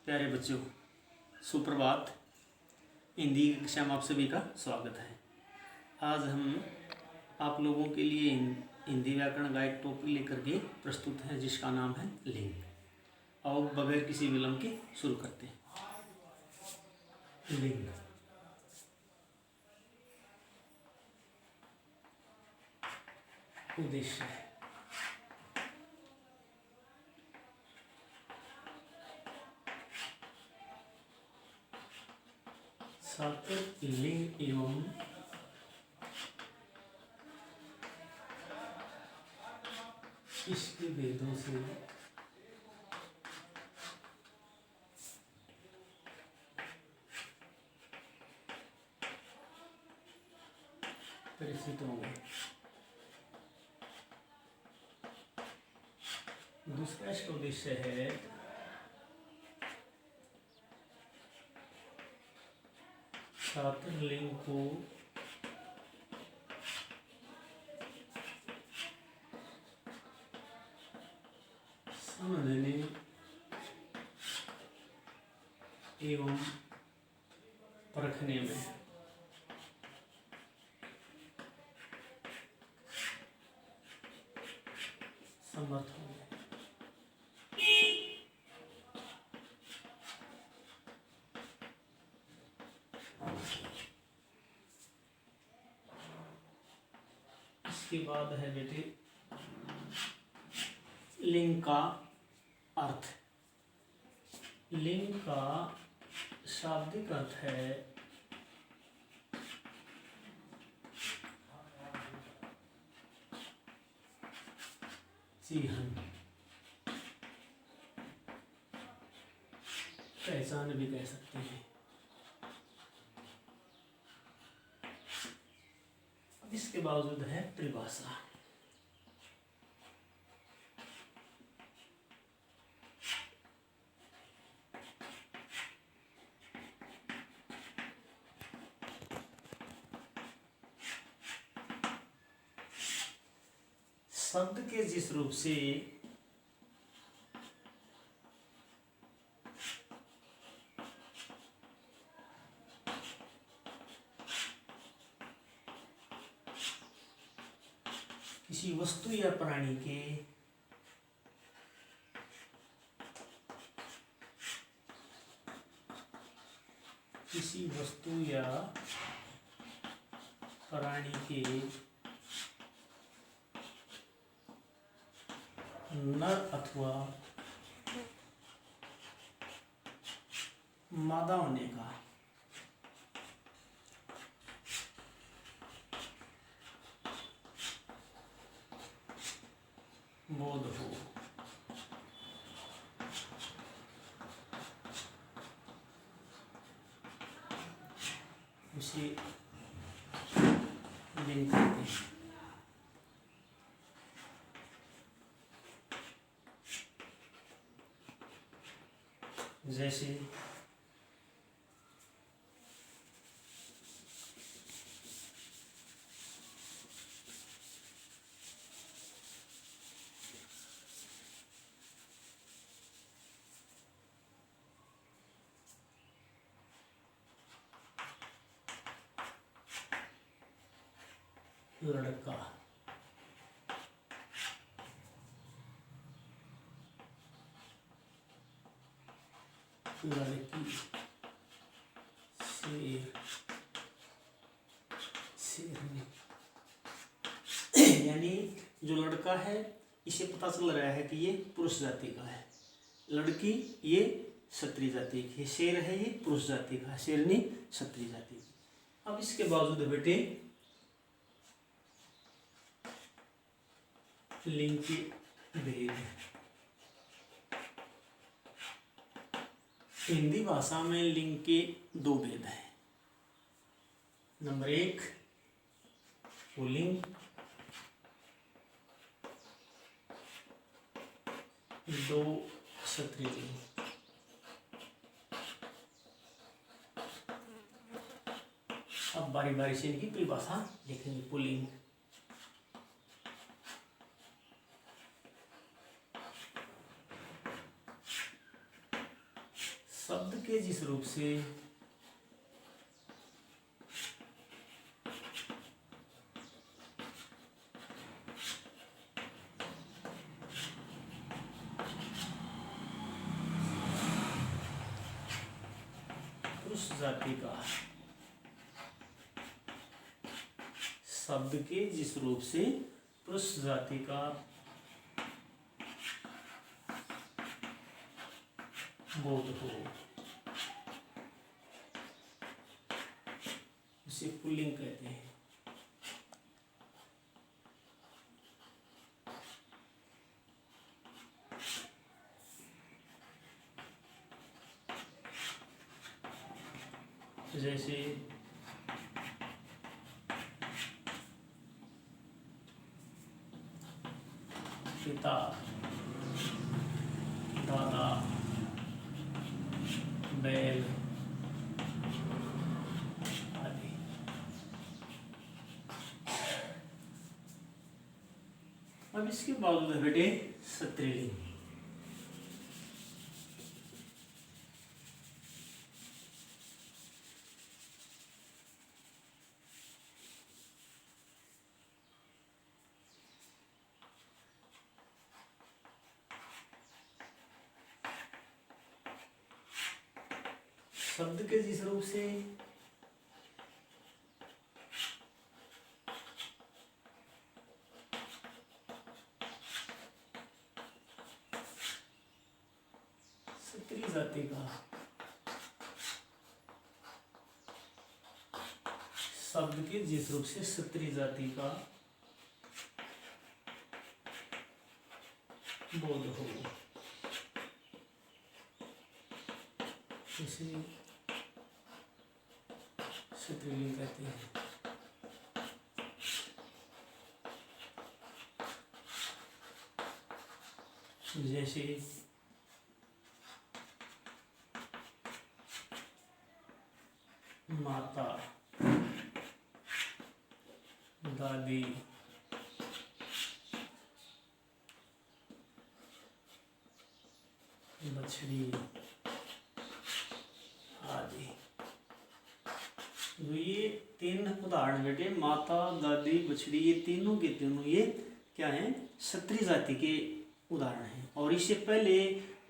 प्यारे बच्चों, सुप्रभात। हिंदी कक्षा में आप सभी का स्वागत है। आज हम आप लोगों के लिए हिंदी व्याकरण का एक टॉपिक लेकर के प्रस्तुत है, जिसका नाम है लिंग। आओ बगैर किसी विलंब के शुरू करते हैं। लिंग उद्देश्य है। सार्थक लिंग एवं इसके भेदों से परिचित होंगे। दूसरा इसका उद्देश्य है सार्थक लिंग को समझने एवं परखने में समर्थ होंगे। इसके बाद है बेटे लिंग का अर्थ। लिंग का शाब्दिक अर्थ है चिन्ह, पहचान भी कह सकते हैं। इसके बावजूद है परिभाषा। शब्द के जिस रूप से किसी वस्तु या प्राणी के नर अथवा मादा होने का बोध हो, उसे लिंग कहते हैं। जैसे लड़का, लड़की, शेर, शेरनी। यानी जो लड़का है इसे पता चल रहा है कि ये पुरुष जाति का है, लड़की ये क्षत्रिय जाति की, शेर है ये पुरुष जाति का, शेरनी क्षत्रिय जाति की। अब इसके बावजूद बेटे लिंग के भेद। हिंदी भाषा में लिंग के दो भेद हैं। नंबर 1 पुल्लिंग, 2 स्त्रीलिंग। अब बारी बारी से इनकी परिभाषा लिखेंगे। पुल्लिंग शब्द के जिस रूप से पुरुष जाति का, शब्द के जिस रूप से पुरुष जाति का बोध हो उसे पुल्लिंग कहते हैं। जैसे पिता, दादा, बैल आदि। अब इसके बावजूद है बेटे स्त्रीलिंग। शब्द के जिस रूप से स्त्री जाति का, शब्द के जिस रूप से स्त्री जाति का बोध हो इसे स्त्रीलिंग कहते हैं। जैसे माता, दादी, बछड़ी आदि। तो ये तीन उदाहरण बेटे, माता, दादी, बछड़ी, ये तीनों के तीनों ये क्या हैं? क्षत्रिय जाति के उदाहरण हैं। और इससे पहले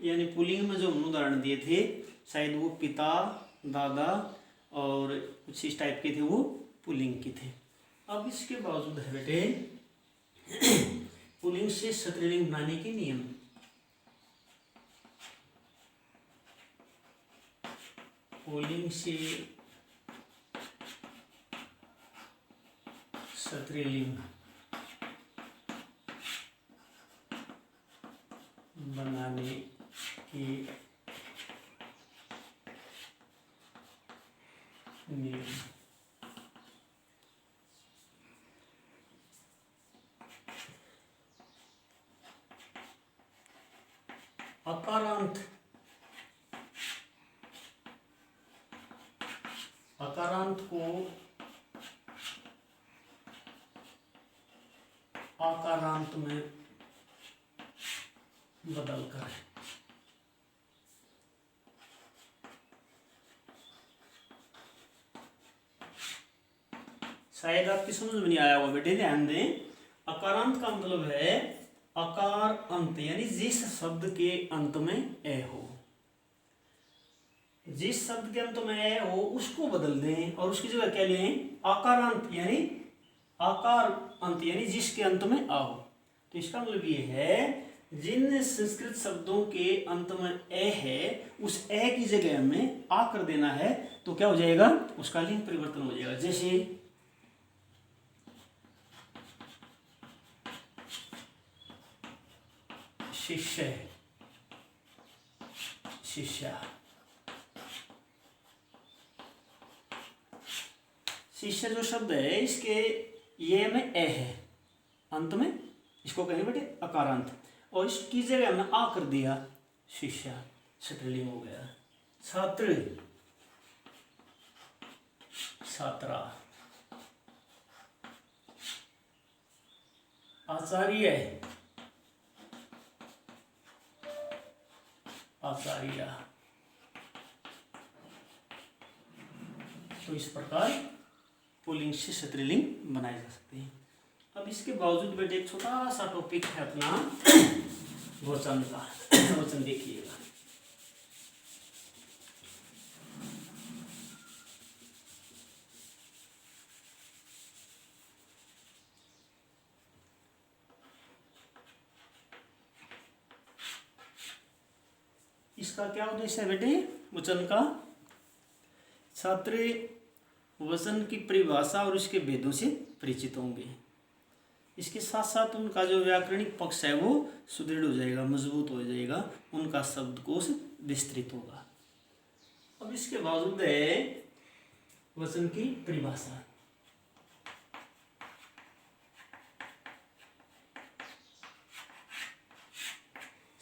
यानी पुल्लिंग में जो हमने उदाहरण दिए थे शायद वो पिता, दादा और कुछ इस टाइप के थे, वो पुल्लिंग के थे। अब इसके बावजूद है बेटे पुल्लिंग से स्त्रीलिंग बनाने के नियम। पुल्लिंग से स्त्रीलिंग बनाने के नियम। अकारांत, अकारांत को आकारांत में बदलकर, शायद आपकी समझ में नहीं आया होगा बेटे, ध्यान दें। अकारांत का मतलब है अकार अंत, यानी जिस शब्द के अंत में ए हो, जिस शब्द के अंत में ए हो उसको बदल दें और उसकी जगह क्या लें? आकारांत, यानी आकार अंत, यानी जिसके अंत में आ हो। तो इसका मतलब ये है जिन संस्कृत शब्दों के अंत में ए है उस ए की जगह हमें आ कर देना है, तो क्या हो जाएगा? उसका लिंग परिवर्तन हो जाएगा। जैसे शिष्य, शिष्या, शिष्य जो शब्द है इसके ये में ए है अंत में, इसको कहेंगे बेटे अकारांत, और इसकी जगह हमने आ कर दिया, शिष्या, स्त्रीलिंग हो गया। छात्र, छात्रा, आचार्य, आचार्या, तो इस प्रकार पुल्लिंग से स्त्रीलिंग बनाए जा सकते हैं। अब इसके बावजूद बेटे एक छोटा सा टॉपिक है अपना वचन का। वचन देखिएगा, इसका क्या उद्देश्य है बेटे वचन का? छात्र वचन की परिभाषा और इसके भेदों से परिचित होंगे। इसके साथ साथ उनका जो व्याकरणिक पक्ष है वो सुदृढ़ हो जाएगा, मजबूत हो जाएगा, उनका शब्दकोश विस्तृत होगा। अब इसके बावजूद है वचन की परिभाषा।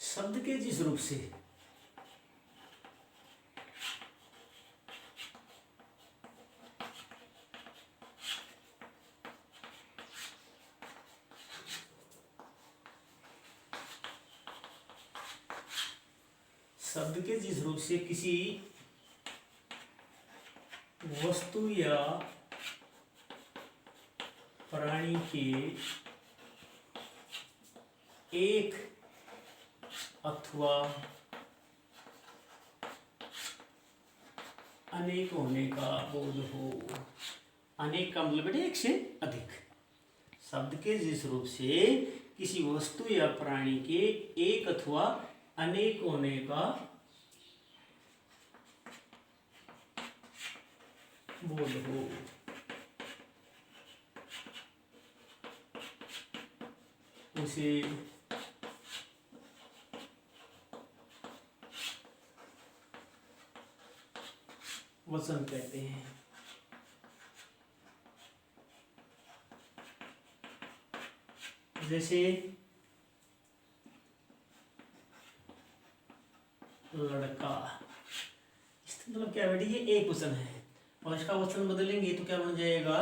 शब्द के जिस रूप से किसी वस्तु या प्राणी के एक अथवा अनेक होने का बोध हो। अनेक का मतलब बेटे एक से अधिक। शब्द के जिस रूप से किसी वस्तु या प्राणी के एक अथवा अनेक होने का बोध हो, उसे वचन कहते हैं। जैसे लड़का, इसका मतलब क्या बेटी, ये एक वचन है और इसका वचन बदलेंगे तो क्या बन जाएगा,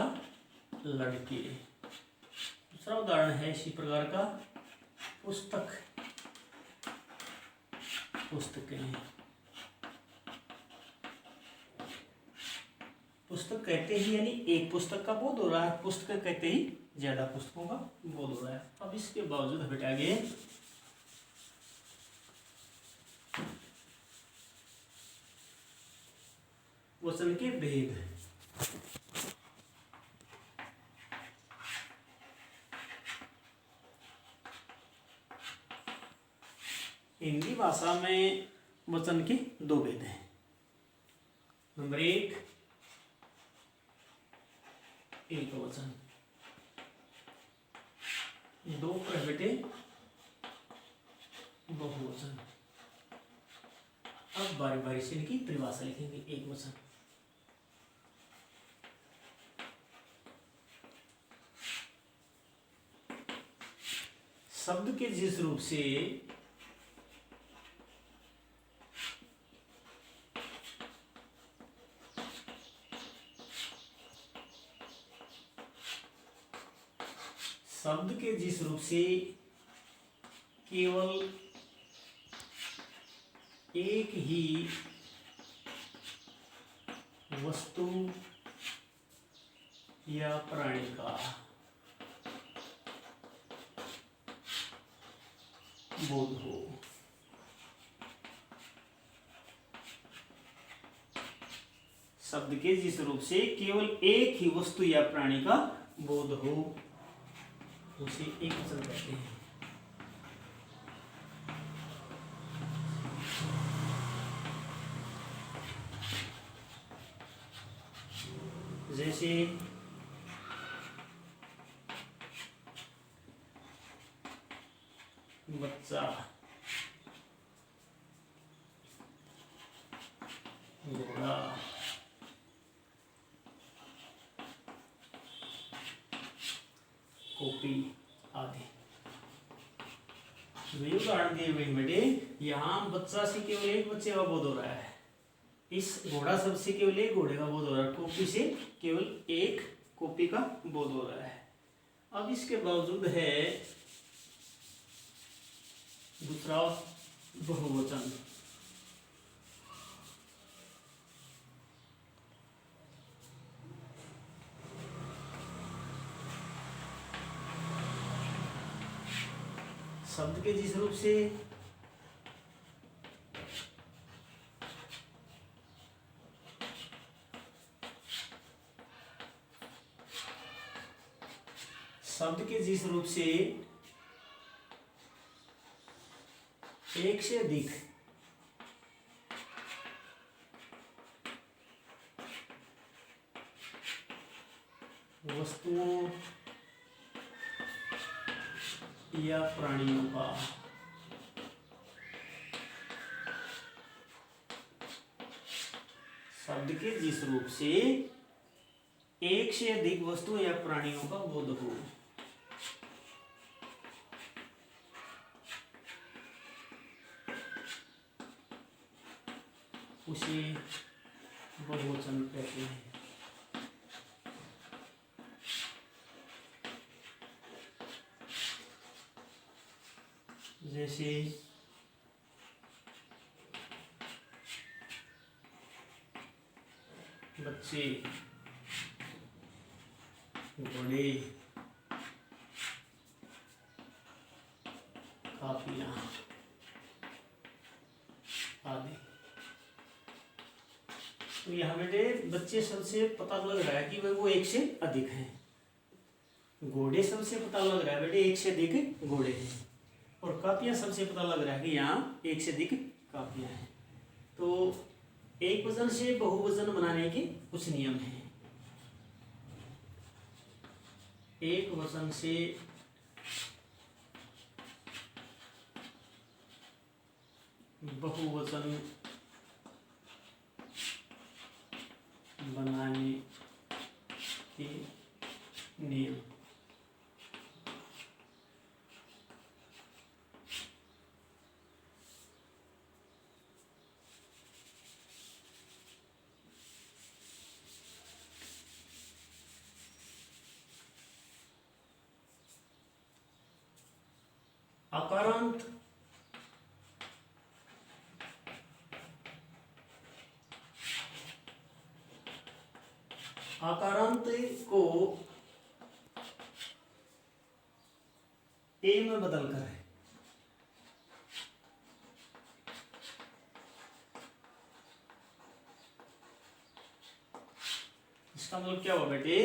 लड़के। दूसरा उदाहरण है इसी प्रकार का, पुस्तक, पुस्तकें। पुस्तक कहते ही यानी एक पुस्तक का बोध हो रहा है, पुस्तक कहते ही ज्यादा पुस्तकों का बोध हो रहा है। अब इसके बावजूद बेटा आगे वचन के भेद। हिंदी भाषा में वचन के दो भेद हैं। नंबर एक वचन, दो पर बेटे बहुवचन। अब बारी बारी से इनकी परिभाषा लिखेंगे। एक वचन, शब्द के जिस रूप से केवल एक ही वस्तु या प्राणी का बोध हो। शब्द के जिस रूप से केवल एक ही वस्तु या प्राणी का बोध हो, उसे एक वचन कहते हैं। जैसे बच्चा, घोड़ा, कॉपी आदि। उदाहरण दिए हुए बेटे, यहाँ बच्चा से केवल एक बच्चे का बोध हो रहा है, इस घोड़ा शब्द से केवल एक घोड़े का बोध हो रहा है, कॉपी से केवल एक कॉपी का बोध हो रहा है। अब इसके बावजूद है दूसरा बहुवचन। शब्द के जिस रूप से एक से अधिक वस्तुओं या प्राणियों का शब्द के जिस रूप से एक से अधिक वस्तुओं या प्राणियों का बोध हो, उसे बहुवचन कहते हैं। जैसे बच्चे, घोड़े, काफियां आदि। तो यहाँ बेटे बच्चे शब्द से पता लग रहा है कि वो एक से अधिक हैं। घोड़े शब्द से पता लग रहा है बेटे एक से अधिक घोड़े हैं। और काफियां शब्द से पता लग रहा है कि यहाँ एक से अधिक काफियां हैं। तो एक वचन से बहुवचन बनाने के कुछ नियम हैं। एक वचन से बहुवचन बनाने के नियम। अकारांत को ए में बदलकर है। इसका मतलब क्या हुआ बेटे,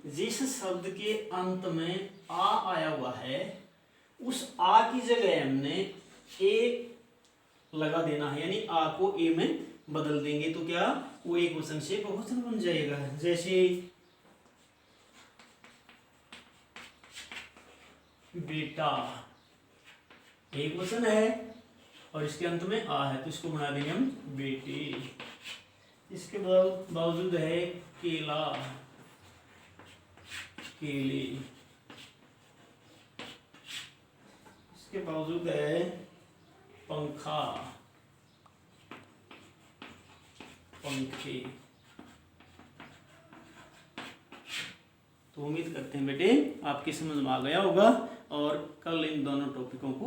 जिस शब्द के अंत में आ आया हुआ है उस आ की जगह हमने ए लगा देना है, यानी आ को ए में बदल देंगे तो क्या वो एक वचन से बहुवचन बन जाएगा। जैसे बेटा एक वचन है और इसके अंत में आ है तो इसको बना देंगे हम बेटे। इसके बावजूद है केला, केले। इसके बावजूद है पंखा, पंखे। तो उम्मीद करते हैं बेटे आपकी समझ में आ गया होगा और कल इन दोनों टॉपिकों को